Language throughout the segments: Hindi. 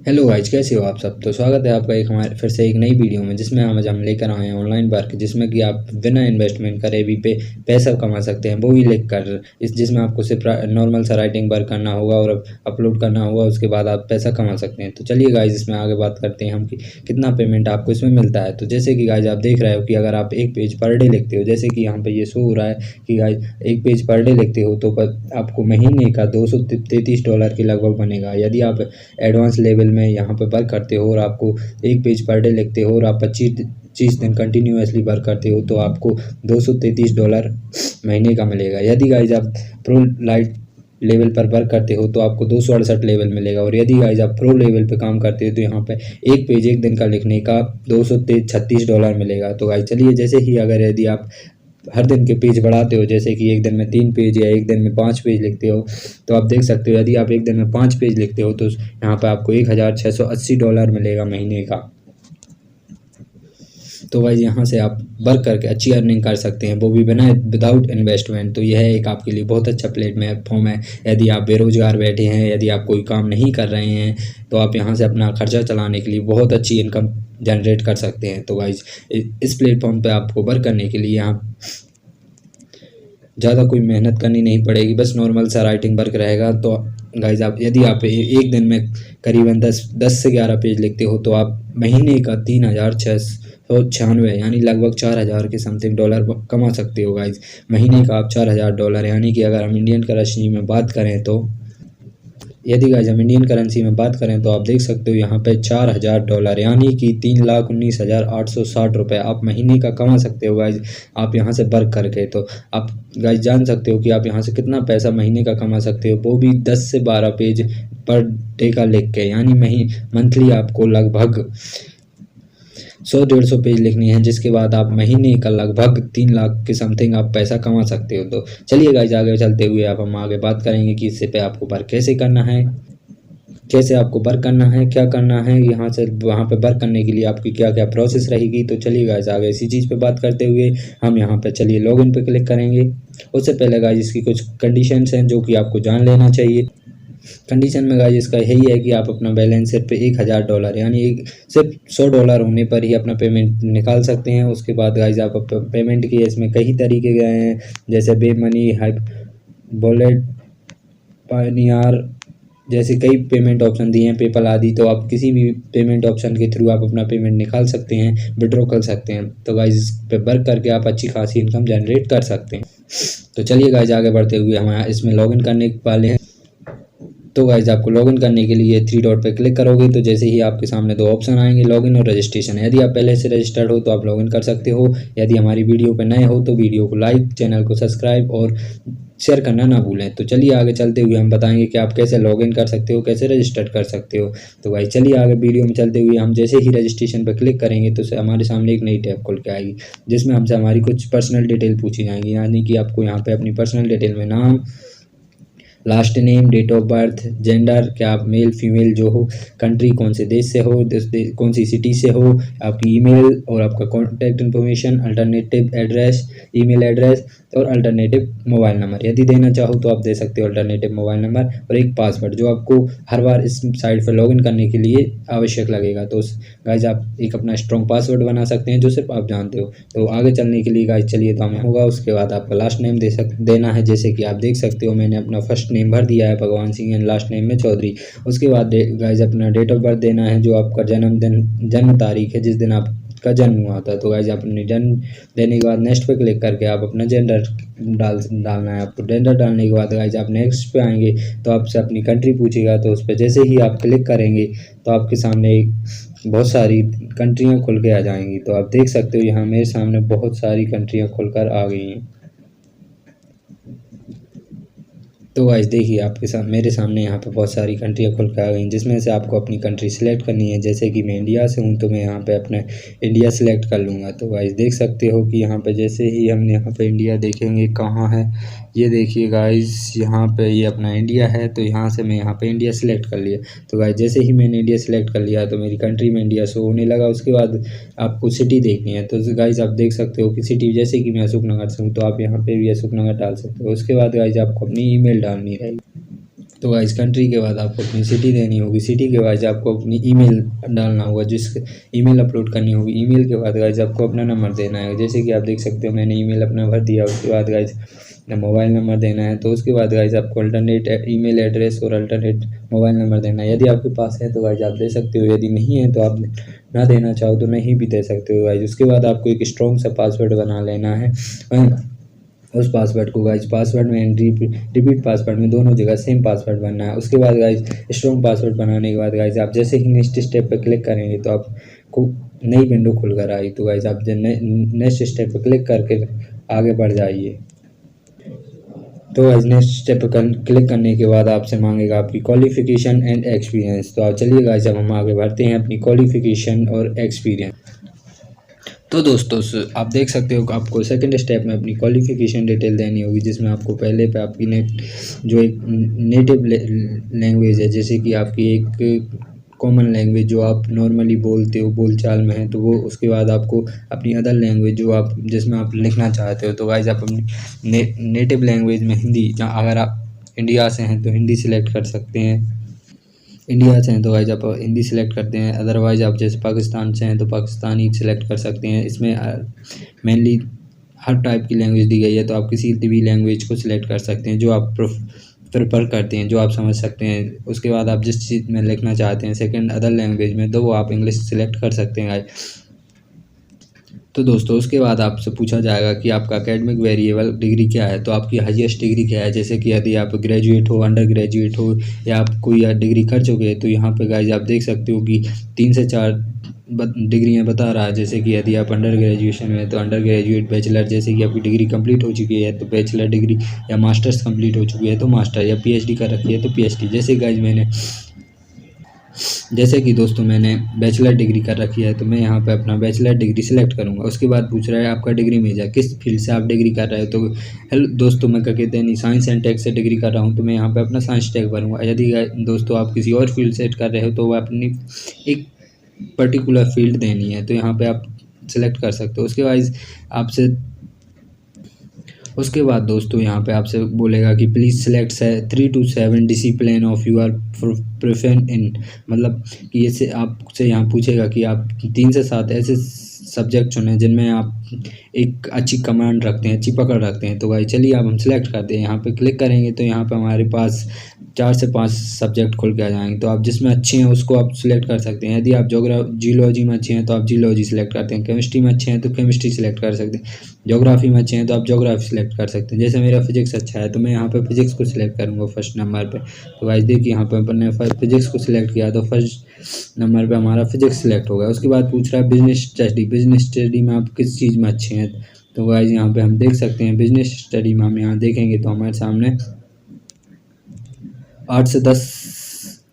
हेलो गाइज, कैसे हो आप सब। तो स्वागत है आपका एक हमारे फिर से एक नई वीडियो में, जिसमें हम लेकर आए हैं ऑनलाइन वर्क, जिसमें कि आप बिना इन्वेस्टमेंट करे भी पैसा कमा सकते हैं, वो भी लिख कर जिसमें आपको सिर्फ नॉर्मल सा राइटिंग वर्क करना होगा और अपलोड करना होगा। उसके बाद आप पैसा कमा सकते हैं। तो चलिए गाइज, इसमें आगे बात करते हैं हम कि कितना पेमेंट आपको इसमें मिलता है। तो जैसे कि गाइज आप देख रहे हो कि अगर आप एक पेज पर डे लिखते हो, जैसे कि यहाँ पर ये शो हो रहा है कि गाइज एक पेज पर डे लिखते हो तो आपको महीने का $233 के लगभग बनेगा। यदि आप एडवांस लेवल में यहाँ पे वर्क करते हो और आपको एक पेज पर डे लिखते हो और आप 25 दिन कंटिन्यूसली वर्क करते हो तो आपको $233 महीने का मिलेगा। यदि गाइज आप प्रो लाइट लेवल पर वर्क करते हो तो आपको 268 लेवल मिलेगा। और यदि गाइज आप प्रो लेवल पे काम करते हो तो यहाँ पे एक पेज एक दिन का लिखने का $236 मिलेगा। तो गाइज चलिए, जैसे ही अगर यदि आप हर दिन के पेज बढ़ाते हो, जैसे कि एक दिन में 3 पेज या एक दिन में 5 पेज लिखते हो, तो आप देख सकते हो यदि आप एक दिन में 5 पेज लिखते हो तो यहाँ पे आपको $1680 मिलेगा महीने का। तो भाई यहाँ से आप वर्क करके अच्छी अर्निंग कर सकते हैं, वो भी विदाउट इन्वेस्टमेंट। तो यह एक आपके लिए बहुत अच्छा प्लेटफॉर्म है। यदि आप बेरोजगार बैठे हैं, यदि आप कोई काम नहीं कर रहे हैं, तो आप यहाँ से अपना खर्चा चलाने के लिए बहुत अच्छी इनकम जनरेट कर सकते हैं। तो गाइज इस प्लेटफॉर्म पे आपको वर्क करने के लिए यहाँ ज़्यादा कोई मेहनत करनी नहीं पड़ेगी, बस नॉर्मल सा राइटिंग वर्क रहेगा। तो गाइज आप यदि आप एक दिन में करीबन 10 से 11 पेज लिखते हो तो आप महीने का 3696 यानी लगभग 4000 के समथिंग डॉलर कमा सकते हो। गाइज महीने का आप $4000 यानी कि अगर हम इंडियन करेंसी में बात करें तो आप देख सकते हो यहाँ पे $4000 यानी कि $3,19,860 आप महीने का कमा सकते हो। गाइज आप यहाँ से वर्क करके, तो आप गाइज जान सकते हो कि आप यहाँ से कितना पैसा महीने का कमा सकते हो, वो भी 10 से 12 पेज पर डे का लिख के। यानी मंथली आपको लगभग 100-150 पेज लिखनी है, जिसके बाद आप महीने का लगभग 3 लाख के समथिंग आप पैसा कमा सकते हो। तो चलिए गाइज, आगे चलते हुए हम आगे बात करेंगे कि इससे पे आपको वर्क कैसे करना है, क्या करना है, यहाँ से वहाँ पे वर्क करने के लिए आपकी क्या क्या प्रोसेस रहेगी। तो चलिए गाइज, आगे इसी चीज़ पे बात करते हुए हम यहाँ पे चलिए लॉगिन पे क्लिक करेंगे। उससे पहले गाइज इसकी कुछ कंडीशंस हैं जो कि आपको जान लेना चाहिए। कंडीशन में गाइज इसका यही है कि आप अपना बैलेंस सिर्फ $1000 यानी सिर्फ $100 होने पर ही अपना पेमेंट निकाल सकते हैं। उसके बाद गाइज आप पेमेंट की इसमें कई तरीके गए हैं, जैसे पे मनी, वॉलेट, पायनियर जैसे कई पेमेंट ऑप्शन दिए हैं, पेपल आदि। तो आप किसी भी पेमेंट ऑप्शन के थ्रू आप अपना पेमेंट निकाल सकते हैं, विड्रॉ कर सकते हैं। तो गाइज इस पे वर्क करके आप अच्छी खासी इनकम जनरेट कर सकते हैं। तो चलिए गाइज, आगे बढ़ते हुए हम इसमें लॉगिन करने वाले हैं। तो गाइज आपको लॉगिन करने के लिए 3 डॉट पे क्लिक करोगे तो जैसे ही आपके सामने 2 ऑप्शन आएंगे, लॉगिन और रजिस्ट्रेशन। यदि आप पहले से रजिस्टर्ड हो तो आप लॉगिन कर सकते हो। यदि हमारी वीडियो पे नए हो तो वीडियो को लाइक, चैनल को सब्सक्राइब और शेयर करना ना भूलें। तो चलिए आगे चलते हुए हम बताएंगे कि आप कैसे लॉगिन कर सकते हो, कैसे रजिस्टर कर सकते हो। तो गाइज चलिए आगे वीडियो में चलते हुए हम जैसे ही रजिस्ट्रेशन पर क्लिक करेंगे तो हमारे सामने एक नई टैब खुल के आएगी, जिसमें हमसे हमारी कुछ पर्सनल डिटेल पूछी जाएंगी। यानी कि आपको यहाँ पे अपनी पर्सनल डिटेल में नाम, last name, date of birth, gender, क्या आप मेल फीमेल जो हो, कंट्री कौन से देश से हो, कौन सी सिटी से हो, आपकी ईमेल और आपका contact information, alternative address, email address और अल्टरनेटिव मोबाइल नंबर। यदि देना चाहो तो आप दे सकते हो अल्टरनेटिव मोबाइल नंबर, और एक पासवर्ड जो आपको हर बार इस साइट पर लॉगिन करने के लिए आवश्यक लगेगा। तो गाइज आप एक अपना स्ट्रॉन्ग पासवर्ड बना सकते हैं जो सिर्फ आप जानते हो। तो आगे चलने के लिए गाइज चलिए तो हमें होगा, उसके बाद आपका लास्ट नेम देना है। जैसे कि आप देख सकते हो मैंने अपना फर्स्ट नेम भर दिया है भगवान सिंह एंड लास्ट नेम में चौधरी। उसके बाद गाइज अपना डेट ऑफ बर्थ देना है, जो आपका जन्म तारीख है, जिस दिन आपका जन्म हुआ था। तो गाइज अपनी जन्म देने के बाद नेक्स्ट पे क्लिक करके आप अपना जेंडर डालना है आपको। जेंडर डालने के बाद गाइज आप नेक्स्ट पे आएंगे तो आपसे अपनी कंट्री पूछेगा। तो उस पर जैसे ही आप क्लिक करेंगे तो आपके सामने बहुत सारी कंट्रियाँ खुल के आ जाएंगी। तो आप देख सकते हो यहाँ मेरे सामने बहुत सारी कंट्रियाँ खुलकर आ गई हैं। तो गाइस देखिए आपके मेरे सामने यहाँ पे बहुत सारी कंट्रियाँ खुल के आ गई, जिसमें से आपको अपनी कंट्री सिलेक्ट करनी है। जैसे कि मैं इंडिया से हूँ तो मैं यहाँ पे अपने इंडिया सेलेक्ट कर लूँगा। तो गाइस देख सकते हो कि यहाँ पे जैसे ही हम यहाँ पे इंडिया देखेंगे कहाँ है, ये देखिए गाइस यहाँ पे ये अपना इंडिया है। तो यहाँ से मैं यहाँ पे इंडिया सेलेक्ट कर लिया। तो गाइस जैसे ही मैंने इंडिया सेलेक्ट कर लिया तो मेरी कंट्री में इंडिया शो होने लगा। उसके बाद आपको सिटी देखनी है। तो गाइस आप देख सकते हो कि सिटी, जैसे कि मैं अशोकनगर से हूँ तो आप यहाँ पे भी अशोकनगर डाल सकते हो। उसके बाद गाइस आपको अपनी ईमेल डालनी रहेगी। तो गाइस कंट्री के बाद आपको अपनी सिटी देनी होगी, सिटी के बाद आपको अपनी ईमेल डालना होगा, जिस ईमेल अपलोड करनी होगी। ईमेल के बाद गाइस आपको अपना नंबर देना है, जैसे कि आप देख सकते हो मैंने ईमेल अपना भर दिया। उसके बाद गाइस मोबाइल नंबर देना है। तो उसके बाद गाइस आपको अल्टरनेट ईमेल एड्रेस और अल्टरनेट मोबाइल नंबर देना है। यदि आपके पास है तो गाइस आप दे सकते हो, यदि नहीं है तो आप ना देना चाहो तो नहीं भी दे सकते हो गाइस। उसके बाद आपको एक स्ट्रॉन्ग सा पासवर्ड बना लेना है। उस पासवर्ड को गाइस पासवर्ड में एंट्री रिपीट पासवर्ड में दोनों जगह सेम पासवर्ड बनना है। उसके बाद गाइस स्ट्रॉन्ग पासवर्ड बनाने के बाद गाइस आप जैसे ही नेक्स्ट स्टेप पर क्लिक करेंगे तो आपको नई विंडो खुलकर आई। तो गाइस आप नेक्स्ट स्टेप पर क्लिक करके आगे बढ़ जाइए। तो गाइस नेक्स्ट स्टेप पर क्लिक करने के बाद आपसे मांगेगा आपकी क्वालिफिकेशन एंड एक्सपीरियंस। तो आप चलिए गाइस अब हम आगे बढ़ते हैं अपनी क्वालिफिकेशन और एक्सपीरियंस। तो दोस्तों आप देख सकते हो कि आपको सेकंड स्टेप में अपनी क्वालिफिकेशन डिटेल देनी होगी, जिसमें आपको पहले पे आपकी जो एक नेटिव लैंग्वेज है, जैसे कि आपकी एक कॉमन लैंग्वेज जो आप नॉर्मली बोलते हो बोलचाल में है, तो वो। उसके बाद आपको अपनी अदर लैंग्वेज जो आप जिसमें आप लिखना चाहते हो। तो गाइस आप अपनी नेटिव लैंग्वेज में हिंदी, जहाँ अगर आप इंडिया से हैं तो हिंदी सिलेक्ट कर सकते हैं, इंडिया से हैं तो गाइस आप हिंदी सिलेक्ट करते हैं। अदरवाइज़ आप जैसे पाकिस्तान से हैं तो पाकिस्तानी सिलेक्ट कर सकते हैं। इसमें मेनली हर टाइप की लैंग्वेज दी गई है, तो आप किसी भी लैंग्वेज को सिलेक्ट कर सकते हैं जो आप प्रेफर करते हैं, जो आप समझ सकते हैं। उसके बाद आप जिस चीज़ में लिखना चाहते हैं सेकंड अदर लैंग्वेज में, तो वो आप इंग्लिश सिलेक्ट कर सकते हैं गाइस। तो दोस्तों उसके बाद आपसे पूछा जाएगा कि आपका एकेडमिक वेरिएबल डिग्री क्या है, तो आपकी हाईएस्ट डिग्री क्या है। जैसे कि यदि आप ग्रेजुएट हो, अंडर ग्रेजुएट हो या आप कोई डिग्री कर चुके हैं, तो यहाँ पे गाइस आप देख सकते हो कि 3 से 4 डिग्रियाँ बता रहा है। जैसे कि यदि आप अंडर ग्रेजुएशन में तो अंडर ग्रेजुएट, बैचलर जैसे कि आपकी डिग्री कंप्लीट हो चुकी है तो बैचलर डिग्री, या मास्टर्स कंप्लीट हो चुकी है तो मास्टर, या पीएचडी कर रखी है तो पीएचडी। जैसे कि दोस्तों मैंने बैचलर डिग्री कर रखी है तो मैं यहाँ पे अपना बैचलर डिग्री सिलेक्ट करूँगा। उसके बाद पूछ रहा है आपका डिग्री मेजर, किस फील्ड से आप डिग्री कर रहे हो। तो हेलो दोस्तों, मैं क्या कहते हैं साइंस एंड टेक से डिग्री कर रहा हूँ, तो मैं यहाँ पे अपना साइंस टेक भरूँगा। यदि दोस्तों आप किसी और फील्ड सेट कर रहे हो तो वह अपनी एक पर्टिकुलर फील्ड देनी है, तो यहाँ पर आप सिलेक्ट कर सकते हो। उसके बाद दोस्तों यहाँ पे आपसे बोलेगा कि please select 3 to 7 discipline of you are preference in, मतलब कि ऐसे आपसे यहाँ पूछेगा कि आप 3 से 7 ऐसे सब्जेक्ट चुनें जिनमें आप एक अच्छी कमांड रखते हैं, अच्छी पकड़ रखते हैं। तो भाई चलिए अब हम सिलेक्ट करते हैं। यहाँ पे क्लिक करेंगे तो यहाँ पे हमारे पास 4 से 5 सब्जेक्ट खुल के आ जाएंगे। तो आप जिसमें अच्छे हैं उसको आप सिलेक्ट कर सकते हैं। यदि आप जियोलॉजी में अच्छे हैं तो आप जियोलॉजी सिलेक्ट करते हैं, केमिस्ट्री में अच्छे हैं तो केमिस्ट्री सिलेक्ट कर सकते हैं, ज्योग्राफी में अच्छे हैं तो आप ज्योग्राफी सिलेक्ट कर सकते हैं। जैसे मेरा फिजिक्स अच्छा है तो मैं यहाँ पे फिजिक्स को सिलेक्ट करूँगा फर्स्ट नंबर पे। तो गाइस देखिए यहाँ पे अपन ने फिजिक्स को सिलेक्ट किया तो फर्स्ट नंबर पे हमारा फिजिक्स सिलेक्ट हो गया। उसके बाद पूछ रहा है बिजनेस स्टडी में आप किस चीज़ में अच्छे हैं। तो गाइस यहाँ पे हम देख सकते हैं बिजनेस स्टडी में हम यहाँ देखेंगे तो हमारे सामने 8 से 10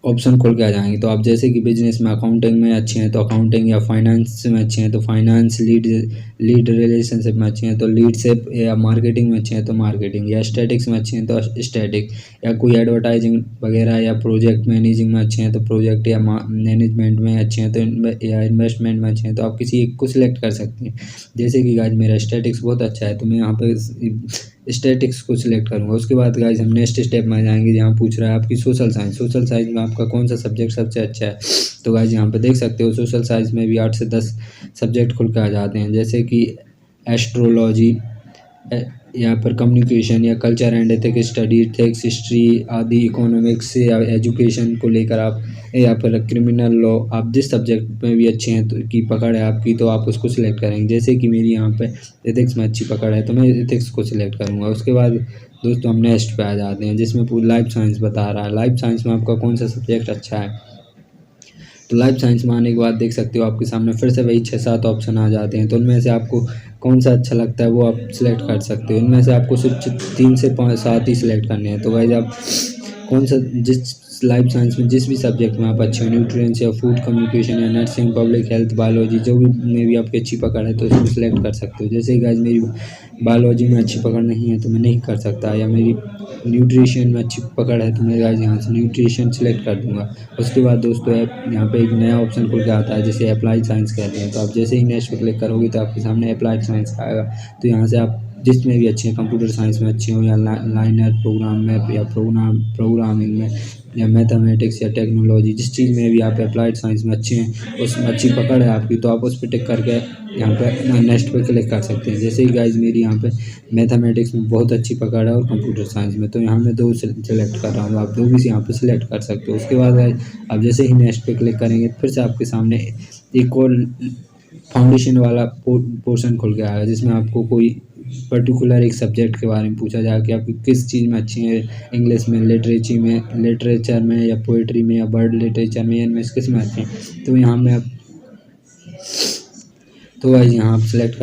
ऑप्शन खुल के आ जाएंगे। तो आप जैसे कि बिजनेस में अकाउंटिंग में अच्छे हैं तो अकाउंटिंग, या फाइनेंस में अच्छे हैं तो फाइनेंस, लीड रिलेशनशिप में अच्छे हैं तो लीडशिप, या मार्केटिंग में अच्छे हैं तो मार्केटिंग, या स्टैटिक्स में अच्छे हैं तो स्टैटिक, या कोई एडवर्टाइजिंग वगैरह या प्रोजेक्ट मैनेजिंग में अच्छे हैं तो प्रोजेक्ट, या मैनेजमेंट में अच्छे हैं तो या इन्वेस्टमेंट में अच्छे हैं तो आप किसी एक को सिलेक्ट कर सकते हैं। जैसे कि गाइस मेरा स्टैटिक्स बहुत अच्छा है तो मैं यहाँ पे स्टैटिक्स को सिलेक्ट करूँगा। उसके बाद गाइस हम नेक्स्ट स्टेप में जाएंगे जहाँ पूछ रहा है आपकी सोशल साइंस में आपका कौन सा सब्जेक्ट सबसे अच्छा है। तो गाइस यहाँ पे देख सकते हो सोशल साइंस में भी 8 से 10 सब्जेक्ट खुल के आ जाते हैं, जैसे कि एस्ट्रोलॉजी, या फिर कम्युनिकेशन, या कल्चर एंड एथिक स्टडी, टेक्स, हिस्ट्री आदि, इकोनॉमिक्स या एजुकेशन को लेकर आप, या फिर क्रिमिनल लॉ, आप जिस सब्जेक्ट में भी अच्छे हैं तो की पकड़ है आपकी तो आप उसको सिलेक्ट करेंगे। जैसे कि मेरी यहाँ पे एथिक्स में अच्छी पकड़ है तो मैं एथिक्स को सिलेक्ट करूँगा। उसके बाद दोस्तों हम नेक्स्ट पे आ जाते हैं जिसमें पूरी लाइफ साइंस बता रहा है। लाइफ साइंस में आपका कौन सा सब्जेक्ट अच्छा है। तो लाइफ साइंस में आने के बाद देख सकते हो आपके सामने फिर से वही 6-7 ऑप्शन आ जाते हैं। तो उनमें से आपको कौन सा अच्छा लगता है वो आप सिलेक्ट कर सकते हो। इनमें से आपको सिर्फ 3 से 7 ही सिलेक्ट करने हैं। तो गाइस आप कौन सा जिस लाइफ साइंस में जिस भी सब्जेक्ट में आप अच्छे हो, न्यूट्रिएंट्स या फूड कम्युनिकेशन या नर्सिंग, पब्लिक हेल्थ, बायोलॉजी, जो भी में भी आपकी अच्छी पकड़ है तो इसको सिलेक्ट कर सकते हो। जैसे गाइस मेरी बायोलॉजी में अच्छी पकड़ नहीं है तो मैं नहीं कर सकता, या मेरी न्यूट्रिशन में अच्छी पकड़ है तो मैं गाइस यहाँ से न्यूट्रिशन सिलेक्ट कर दूँगा। उसके बाद दोस्तों यहाँ पे एक नया ऑप्शन खुल के आता है जिसे अप्लाइड साइंस कहते हैं। तो आप जैसे ही नेक्स्ट पे क्लिक करोगे तो आपके सामने अप्लाइड साइंस आएगा। तो यहाँ से आप जिसमें भी अच्छे हैं, कंप्यूटर साइंस में अच्छे हो या लाइनर प्रोग्राम में या प्रोग्रामिंग में या मैथमेटिक्स या टेक्नोलॉजी, जिस चीज़ में भी आप अप्लाइड साइंस में अच्छे हैं, उसमें अच्छी पकड़ है आपकी, तो आप उस पर टिक करके यहाँ पे नेक्स्ट पे क्लिक कर सकते हैं। जैसे ही गाइज मेरी यहाँ पे मैथमेटिक्स में बहुत अच्छी पकड़ है और कंप्यूटर साइंस में, तो यहाँ मैं 2 सेलेक्ट कर रहा हूँ, आप 2 भी यहाँ पे सिलेक्ट कर सकते हो। उसके बाद गाइज आप जैसे ही नेक्स्ट पे क्लिक करेंगे फिर से आपके सामने एक और फाउंडेशन वाला पोर्शन खुल के आएगा, जिसमें आपको कोई पर्टिकुलर एक सब्जेक्ट के बारे में पूछा जाएगा कि आप किस चीज़ में अच्छी हैं, इंग्लिश में, लिटरेचर में या पोइट्री में या वर्ल्ड लिटरेचर में, या इनमें से किस में अच्छी हैं। तो यहाँ में तो गाइस यहाँ आप सेलेक्ट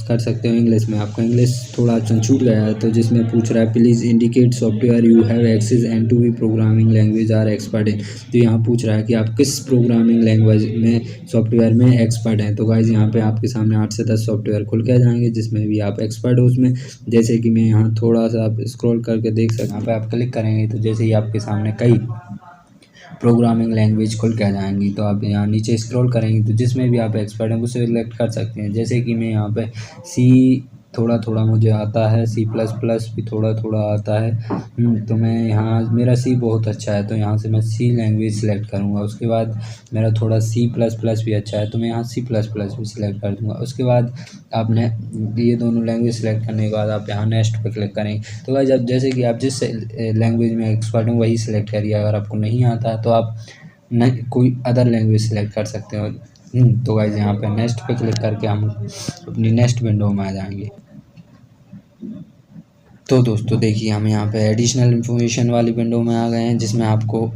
कर सकते हो इंग्लिश में। आपका इंग्लिश थोड़ा ऑप्शन छूट गया है, तो जिसमें पूछ रहा है please indicate software you have access and to be programming language are expert in. तो यहाँ पूछ रहा है कि आप किस प्रोग्रामिंग लैंग्वेज में सॉफ्टवेयर में एक्सपर्ट हैं। तो गाइस यहाँ पे आपके सामने 8 से 10 सॉफ्टवेयर खुल के आ जाएंगे, जिसमें भी आप एक्सपर्ट हो उसमें। जैसे कि मैं यहाँ थोड़ा सा आप स्क्रॉल करके देख सकते हैं, यहाँ पे आप क्लिक करेंगे तो जैसे ही आपके सामने कई प्रोग्रामिंग लैंग्वेज खुल के आ जाएंगी, तो आप यहाँ नीचे स्क्रॉल करेंगे तो जिसमें भी आप एक्सपर्ट हैं वो सिलेक्ट कर सकते हैं। जैसे कि मैं यहाँ पे सी थोड़ा थोड़ा मुझे आता है, C++ भी थोड़ा थोड़ा आता है, तो मैं यहाँ मेरा सी बहुत अच्छा है तो यहाँ से मैं सी लैंग्वेज सेलेक्ट करूँगा। उसके बाद मेरा थोड़ा C++ भी अच्छा है तो मैं यहाँ C++ भी सिलेक्ट कर दूँगा। उसके बाद आपने ये दोनों लैंग्वेज सेलेक्ट करने के बाद आप यहाँ नेक्स्ट पे क्लिक करेंगे। तो गाइस अब जैसे कि आप जिस लैंग्वेज में एक्सपर्ट हो वही सिलेक्ट करिए, अगर आपको नहीं आता है तो आप कोई अदर लैंग्वेज सेलेक्ट कर सकते हो। तो गाइस यहाँ पे नेक्स्ट पे क्लिक करके हम अपनी नेक्स्ट विंडो में आ जाएंगे। तो दोस्तों देखिए हम यहाँ पे एडिशनल इन्फॉर्मेशन वाली विंडो में आ गए हैं, जिसमें आपको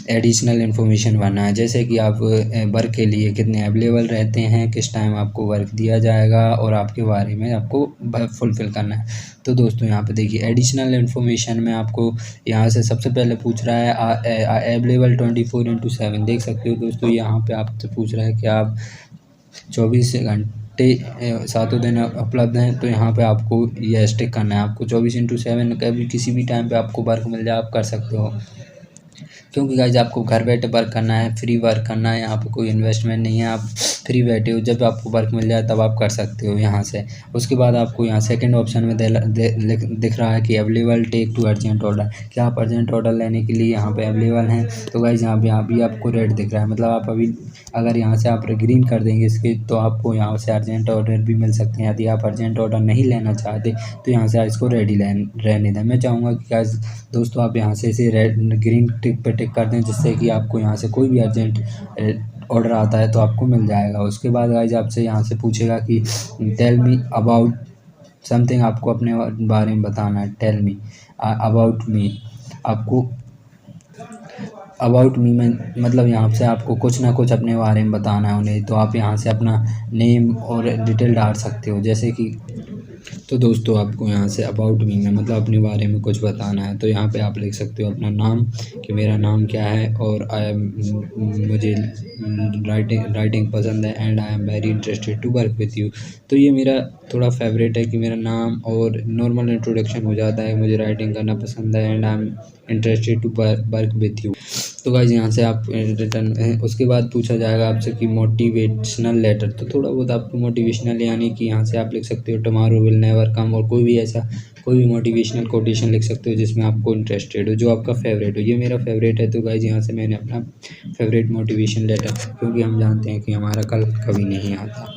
एडिशनल इन्फॉर्मेशन भरना है, जैसे कि आप वर्क के लिए कितने अवेलेबल रहते हैं, किस टाइम आपको वर्क दिया जाएगा और आपके बारे में आपको फुलफ़िल करना है। तो दोस्तों यहाँ पे देखिए एडिशनल इन्फॉर्मेशन में आपको यहाँ से सबसे पहले पूछ रहा है अवेलेबल 24/7। देख सकते हो दोस्तों यहाँ पे आपसे पूछ रहा है कि आप 24 घंटे 7 दिन उपलब्ध हैं। तो यहाँ पे आपको ये स्टिक करना है, आपको 24/7 कभी किसी भी टाइम पे आपको वर्क मिल जाए आप कर सकते हो, क्योंकि गाइस आपको घर बैठे वर्क करना है, फ्री वर्क करना है, यहाँ पे कोई इन्वेस्टमेंट नहीं है, आप फ्री बैठे हो, जब आपको वर्क मिल जाए तब आप कर सकते हो यहाँ से। उसके बाद आपको यहाँ सेकंड ऑप्शन में दिख रहा है कि available take to urgent order, क्या आप अर्जेंट ऑर्डर लेने के लिए यहाँ पे अवेलेबल हैं। तो गाइस यहाँ भी आपको रेड दिख रहा है, मतलब आप अभी अगर यहाँ से आप ग्रीन कर देंगे इसके तो आपको यहाँ से अर्जेंट ऑर्डर भी मिल सकते हैं। यदि आप अर्जेंट ऑर्डर नहीं लेना चाहते तो यहाँ से इसको रेडी रहने दें। मैं चाहूँगा कि गाइस दोस्तों आप यहाँ से इसे ग्रीन टिक पे टिक कर दें, जिससे कि आपको यहाँ से कोई भी अर्जेंट ऑर्डर आता है तो आपको मिल जाएगा। उसके बाद गाइस आपसे यहाँ से पूछेगा कि टेल मी अबाउट समथिंग, आपको अपने बारे में बताना है। टेल मी अबाउट मी, आपको अबाउट मी में मतलब यहाँ से आपको कुछ ना कुछ अपने बारे में बताना है उन्हें, तो आप यहाँ से अपना नेम और डिटेल डाल सकते हो। जैसे कि तो दोस्तों आपको यहाँ से अबाउट मी में मतलब अपने बारे में कुछ बताना है, तो यहाँ पे आप लिख सकते हो अपना नाम कि मेरा नाम क्या है और मुझे राइटिंग पसंद है and I am very interested to work with you. तो ये मेरा थोड़ा फेवरेट है कि मेरा नाम और नॉर्मल इंट्रोडक्शन हो जाता है, मुझे राइटिंग करना पसंद है and I am interested to work with you. तो गाइस यहाँ से आप रिटर्न उसके बाद पूछा जाएगा आपसे कि मोटिवेशनल लेटर, तो थोड़ा बहुत आपको मोटिवेशनल यानी कि यहाँ से आप लिख सकते हो टुमारो विल नेवर कम, और कोई भी ऐसा कोई भी मोटिवेशनल कोटेशन लिख सकते हो जिसमें आपको इंटरेस्टेड हो, जो आपका फेवरेट हो। ये मेरा फेवरेट है तो गाइस यहाँ से मैंने अपना फेवरेट मोटिवेशन लेटर, क्योंकि हम जानते हैं कि हमारा कल कभी नहीं आता।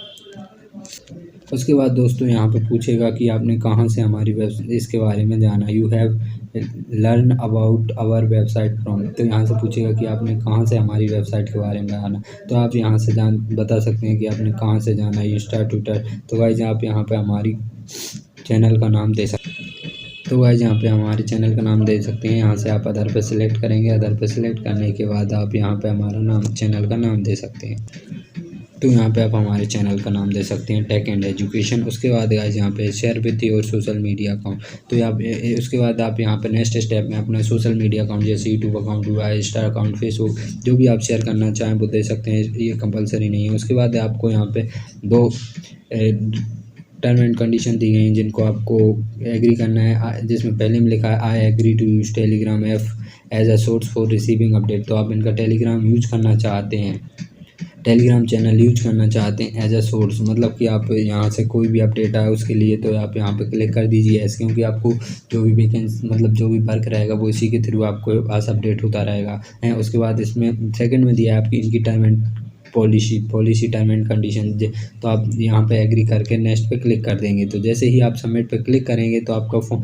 उसके बाद दोस्तों यहाँ पे पूछेगा कि आपने कहाँ से हमारी वेबसाइट इसके बारे में जाना, you have learn about our website from. तो यहाँ से पूछेगा कि आपने कहाँ से हमारी वेबसाइट के बारे में जाना, तो आप यहाँ से बता सकते हैं कि आपने कहाँ से जाना है, इंस्टा ट्विटर। तो गाइस आप यहाँ पे हमारी चैनल का नाम दे सकते हैं। तो गाइस यहाँ पे हमारे चैनल का नाम दे सकते हैं, यहाँ से आप अदर पे सिलेक्ट करेंगे, अदर पे सिलेक्ट करने के बाद आप यहाँ पे हमारा नाम चैनल का नाम दे सकते हैं। तो यहाँ पे आप हमारे चैनल का नाम दे सकते हैं टेक एंड एजुकेशन। उसके बाद गाइस यहाँ पे share with your social media account, तो यहाँ उसके बाद आप यहाँ पे नेक्स्ट स्टेप में अपना सोशल मीडिया अकाउंट जैसे यूट्यूब अकाउंट हुआ, इंस्टा अकाउंट, फेसबुक, जो भी आप शेयर करना चाहें वो दे सकते हैं, ये कंपलसरी नहीं है। उसके बाद आपको यहाँ पे 2 टर्म एंड कंडीशन दी गई हैं जिनको आपको एग्री करना है, जिसमें पहले में लिखा है I agree to use Telegram app as a source for receiving update. तो आप इनका टेलीग्राम यूज करना चाहते हैं, टेलीग्राम चैनल यूज करना चाहते हैं एज अ सोर्स, मतलब कि आप यहाँ से कोई भी अपडेट आए उसके लिए, तो आप यहाँ पे क्लिक कर दीजिए ऐसे, क्योंकि आपको जो भी वैकेंसी मतलब जो भी वर्क रहेगा वो इसी के थ्रू आपको पास अपडेट होता रहेगा है। उसके बाद इसमें सेकंड में दिया है आपकी इनकी term and policy term and condition, तो आप यहाँ पे एग्री करके नेक्स्ट पे क्लिक कर देंगे। तो जैसे ही आप सबमिट पे क्लिक करेंगे तो आपका फोन,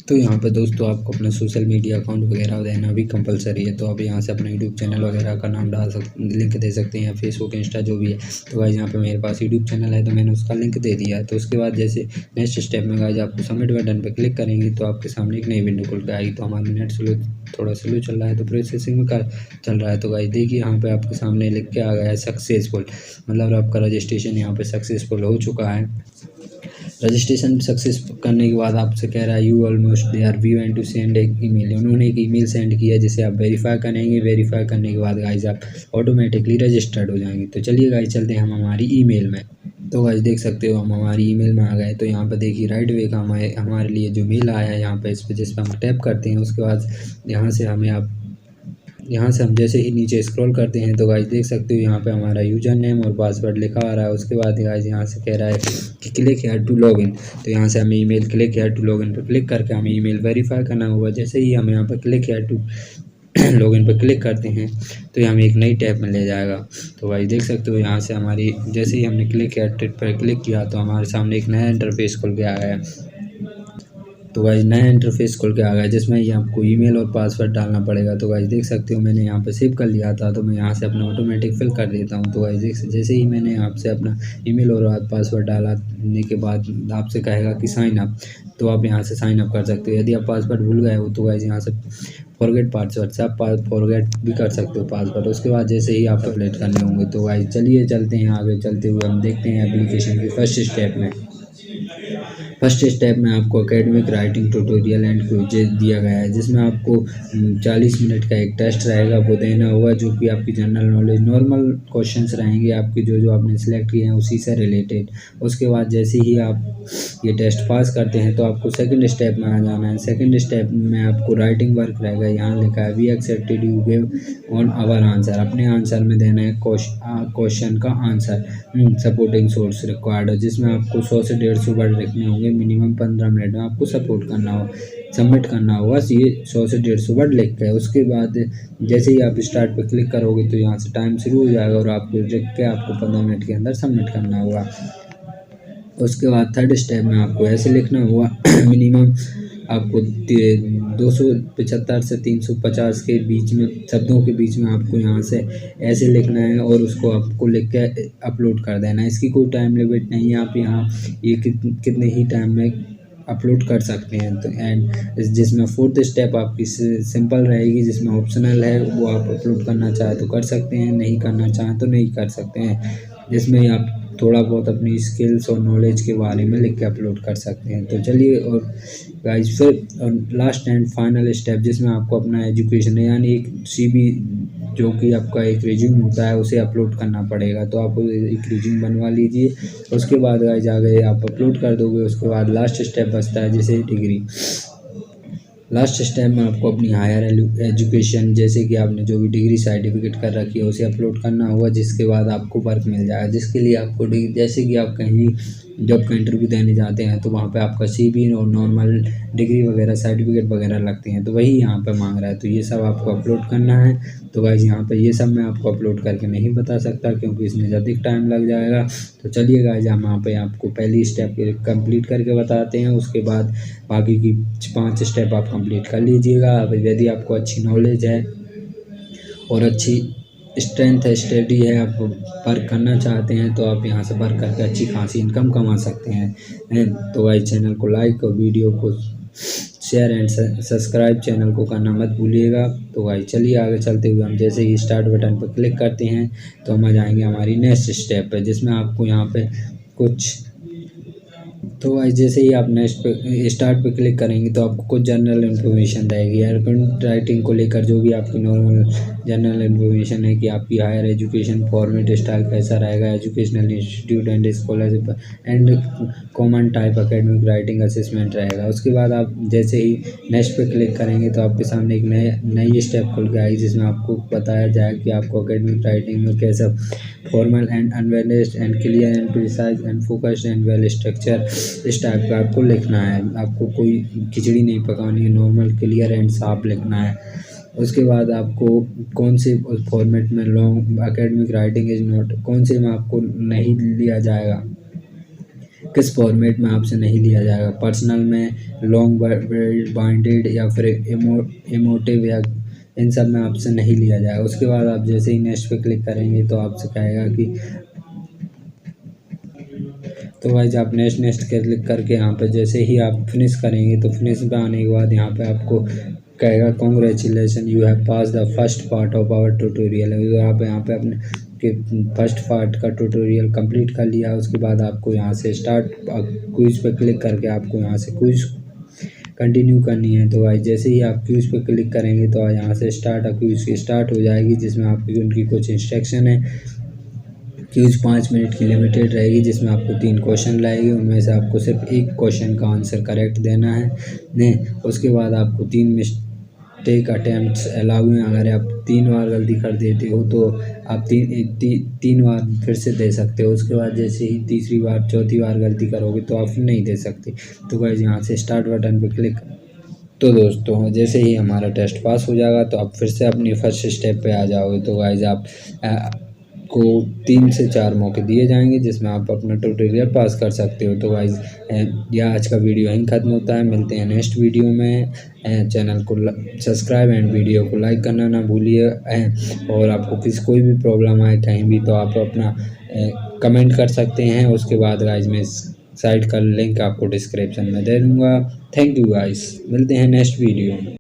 तो यहाँ पे दोस्तों आपको अपना सोशल मीडिया अकाउंट वगैरह देना भी कंपलसरी है। तो आप यहाँ से अपना यूट्यूब चैनल वगैरह का नाम डाल सकते, लिंक दे सकते हैं, या फेसबुक इंस्टा जो भी है। तो गाइस यहाँ पे मेरे पास यूट्यूब चैनल है तो मैंने उसका लिंक दे दिया है। तो उसके बाद जैसे नेक्स्ट स्टेप में गाइस आपको सबमिट बटन पर क्लिक करेंगे तो आपके सामने एक नई विंडो खुल के आएगी। तो हमारा नेट थोड़ा स्लो चल रहा है तो प्रोसेसिंग में चल रहा है। तो गाइस देखिए यहाँ पे आपके सामने लिख के आ गया है सक्सेसफुल, मतलब आपका रजिस्ट्रेशन यहाँ पे सक्सेसफुल हो चुका है। रजिस्ट्रेशन सक्सेस करने के बाद आपसे कह रहा है you almost there, we want to send एक ईमेल। उन्होंने एक ईमेल सेंड किया जिसे आप वेरीफाई करेंगे। वेरीफाई करने के बाद गाइस आप ऑटोमेटिकली रजिस्टर्ड हो जाएंगे। तो चलिए गाइस चलते हैं हम हमारी ईमेल में। तो गाइस देख सकते हो हम हमारी ईमेल में आ गए। तो यहाँ पे देखिए राइट वे का हमारे लिए जो मेल आया है यहाँ पे, इस पर जिस पर हम टैप करते हैं उसके बाद यहाँ से हम जैसे ही नीचे स्क्रॉल करते हैं तो गाइस देख सकते हो यहाँ पे हमारा यूज़र नेम और पासवर्ड लिखा आ रहा है। उसके बाद गाइस यहाँ से कह रहा है कि क्लिक हेयर टू लॉगिन। तो यहाँ से हमें email click here to login पर क्लिक करके हमें ईमेल वेरीफाई करना होगा। जैसे ही हम यहाँ पर क्लिक हेयर टू लॉगिन पर क्लिक करते हैं तो ये हमें एक नई टैब में ले जाएगा। तो भाई देख सकते हो यहाँ से हमारी जैसे ही हमने क्लिक हेयर पर क्लिक किया तो हमारे सामने एक नया इंटरफेस खुल के आ गया। तो गाइस नया इंटरफेस खुल के आ गया जिसमें ये आपको ईमेल और पासवर्ड डालना पड़ेगा। तो गाइस देख सकते हो मैंने यहाँ पे सेव कर लिया था, तो मैं यहाँ से अपना ऑटोमेटिक फिल कर देता हूँ। तो गाइस जैसे ही मैंने आपसे अपना ईमेल और पासवर्ड डालने के बाद आपसे कहेगा कि साइन अप, तो आप यहाँ से साइन अप कर सकते हो। यदि आप पासवर्ड भूल गए हो तो गाइस यहाँ से फॉरगेट पासवर्ड से आप फॉरगेट भी कर सकते हो पासवर्ड। उसके बाद जैसे ही आप अपडेट करने होंगे। तो गाइस चलिए चलते हैं आगे, चलते हुए हम देखते हैं एप्लीकेशन की फर्स्ट स्टेप में। फर्स्ट स्टेप में आपको academic writing tutorial and quiz दिया गया है जिसमें आपको 40 मिनट का एक टेस्ट रहेगा वो देना होगा, जो कि आपकी जनरल नॉलेज नॉर्मल क्वेश्चंस रहेंगे आपके जो आपने सिलेक्ट किए हैं उसी से रिलेटेड। उसके बाद जैसे ही आप ये टेस्ट पास करते हैं तो आपको सेकंड स्टेप में आ जाना है। सेकंड स्टेप में आपको राइटिंग वर्क रहेगा। यहाँ लिखा है we accepted you give on our answer. अपने आंसर में देना है क्वेश्चन का आंसर। सपोर्टिंग सोर्स रिक्वायर्ड है जिसमें आपको 100 से 150 वर्ड लिखने होंगे। मिनिमम 15 मिनट में आपको सबमिट करना होगा ये 100 से 150 वर्ड लिख के। उसके बाद जैसे ही आप स्टार्ट पे क्लिक करोगे तो यहाँ से टाइम शुरू हो जाएगा और आपको लिख के आपको 15 मिनट के अंदर सबमिट करना होगा। उसके बाद थर्ड स्टेप में आपको ऐसे लिखना होगा मिनिमम आपको 275 से 350 के बीच में शब्दों के बीच में आपको यहाँ से ऐसे लिखना है और उसको आपको लिख के अपलोड कर देना है। इसकी कोई टाइम लिमिट नहीं है, आप यहाँ ये कितने ही टाइम में अपलोड कर सकते हैं। तो एंड जिसमें फोर्थ स्टेप आपकी सिंपल रहेगी, जिसमें ऑप्शनल है वो आप अपलोड करना चाहे तो कर सकते हैं, नहीं करना चाहें तो नहीं कर सकते हैं, जिसमें आप थोड़ा बहुत अपनी स्किल्स और नॉलेज के बारे में लिख के अपलोड कर सकते हैं। तो चलिए और गाइस फिर लास्ट एंड फाइनल स्टेप जिसमें आपको अपना एजुकेशन है यानी एक CV जो कि आपका एक रिज्यूम होता है उसे अपलोड करना पड़ेगा। तो आप एक रिज्यूम बनवा लीजिए। उसके बाद गाइस आगे आप अपलोड कर दोगे। उसके बाद लास्ट स्टेप बचता है जैसे डिग्री। लास्ट स्टेप में आपको अपनी हायर एजुकेशन जैसे कि आपने जो भी डिग्री सर्टिफिकेट कर रखी है उसे अपलोड करना होगा, जिसके बाद आपको वर्क मिल जाएगा। जिसके लिए आपको जैसे कि आप कहीं जॉब का इंटरव्यू देने जाते हैं तो वहाँ पे आपका CV और नॉर्मल डिग्री वगैरह सर्टिफिकेट वगैरह लगते हैं, तो वही यहाँ पे मांग रहा है। तो ये सब आपको अपलोड करना है। तो गाइस यहाँ पे ये सब मैं आपको अपलोड करके नहीं बता सकता क्योंकि इसमें ज़्यादा टाइम लग जाएगा। तो चलिए गाइस हम यहाँ पे आपको पहली स्टेप कंप्लीट करके बताते हैं, उसके बाद बाकी की 5 स्टेप आप कंप्लीट कर लीजिएगा। अब यदि आपको अच्छी नॉलेज है और अच्छी स्ट्रेंथ है, स्टडी है, आप वर्क करना चाहते हैं तो आप यहाँ से वर्क करके अच्छी खासी इनकम कमा सकते हैं। तो भाई चैनल को लाइक और वीडियो को शेयर एंड सब्सक्राइब चैनल को करना मत भूलिएगा। तो भाई चलिए आगे चलते हुए हम जैसे ही स्टार्ट बटन पर क्लिक करते हैं तो हम आ जाएंगे हमारी नेक्स्ट स्टेप पे, जिसमें आपको यहाँ पे कुछ तो गाइस जैसे ही आप नेक्स्ट पे स्टार्ट पे क्लिक करेंगे तो आपको कुछ जनरल इन्फॉर्मेशन रहेगी एयरकॉन राइटिंग को लेकर, जो भी आपकी नॉर्मल जनरल इन्फॉर्मेशन है कि आपकी हायर एजुकेशन फॉर्मेट स्टाइल कैसा रहेगा, educational institute and scholarship and common type academic writing assessment रहेगा। उसके बाद आप जैसे ही नेक्स्ट पे क्लिक करेंगे तो आपके सामने एक नई स्टेप खुल के आएगी, जिसमें आपको बताया जाए कि आपको एकेडमिक राइटिंग में कैसा formal and unbalanced and clear and precise and focused and well structure इस टाइप का आपको लिखना है। आपको कोई खिचड़ी नहीं पकानी है, नॉर्मल क्लियर एंड साफ लिखना है। उसके बाद आपको कौन से फॉर्मेट में long academic writing is not, कौन से में आपको नहीं लिया जाएगा, किस फॉर्मेट में आपसे नहीं लिया जाएगा, पर्सनल में, लॉन्ग बाइंडेड या फिर इमोटिव, या इन सब में आपसे नहीं लिया जाएगा। उसके बाद आप जैसे ही नेक्स्ट पे क्लिक करेंगे तो आपसे कहेगा कि तो गाइस आप नेक्स्ट क्लिक करके यहाँ पे जैसे ही आप फिनिश करेंगे तो फिनिश पे आने के बाद यहाँ पे आपको कहेगा congratulation you have pass the first part of our tutorial. तो आप यहाँ पे अपने के फर्स्ट पार्ट का ट्यूटोरियल कंप्लीट कर लिया। उसके बाद आपको यहाँ से स्टार्ट क्विज पे क्लिक करके आपको यहाँ से क्विज कंटिन्यू करनी है। तो भाई जैसे ही आप क्विज पे क्लिक करेंगे तो यहाँ से क्विज स्टार्ट हो जाएगी, जिसमें आपकी उनकी कुछ इंस्ट्रक्शन है। क्विज 5 मिनट की लिमिटेड रहेगी, जिसमें आपको 3 क्वेश्चन लाएंगे, उनमें से आपको सिर्फ एक क्वेश्चन का आंसर करेक्ट देना है ने। उसके बाद आपको 3 मिस्टेक अटैम्प्ट्स अलाउ हैं। अगर आप 3 बार गलती कर देते हो तो आप तीन बार फिर से दे सकते हो। उसके बाद जैसे ही तीसरी बार चौथी बार गलती करोगे तो आप नहीं दे सकते। तो गाइस यहाँ से स्टार्ट बटन पर क्लिक। तो दोस्तों जैसे ही हमारा टेस्ट पास हो जाएगा तो आप फिर से अपनी फर्स्ट स्टेप पे आ जाओगे। तो गाइस आप को 3 से 4 मौके दिए जाएंगे, जिसमें आप अपना ट्यूटोरियल पास कर सकते हो। तो गाइस यह आज का वीडियो यहीं ख़त्म होता है। मिलते हैं नेक्स्ट वीडियो में। चैनल को सब्सक्राइब एंड वीडियो को लाइक करना ना भूलिए। और आपको कोई भी प्रॉब्लम आए कहीं भी तो आप अपना कमेंट कर सकते हैं। उसके बाद गाइस मैं साइट का लिंक आपको डिस्क्रिप्शन में दे दूँगा। थैंक यू गाइस, मिलते हैं नेक्स्ट वीडियो में।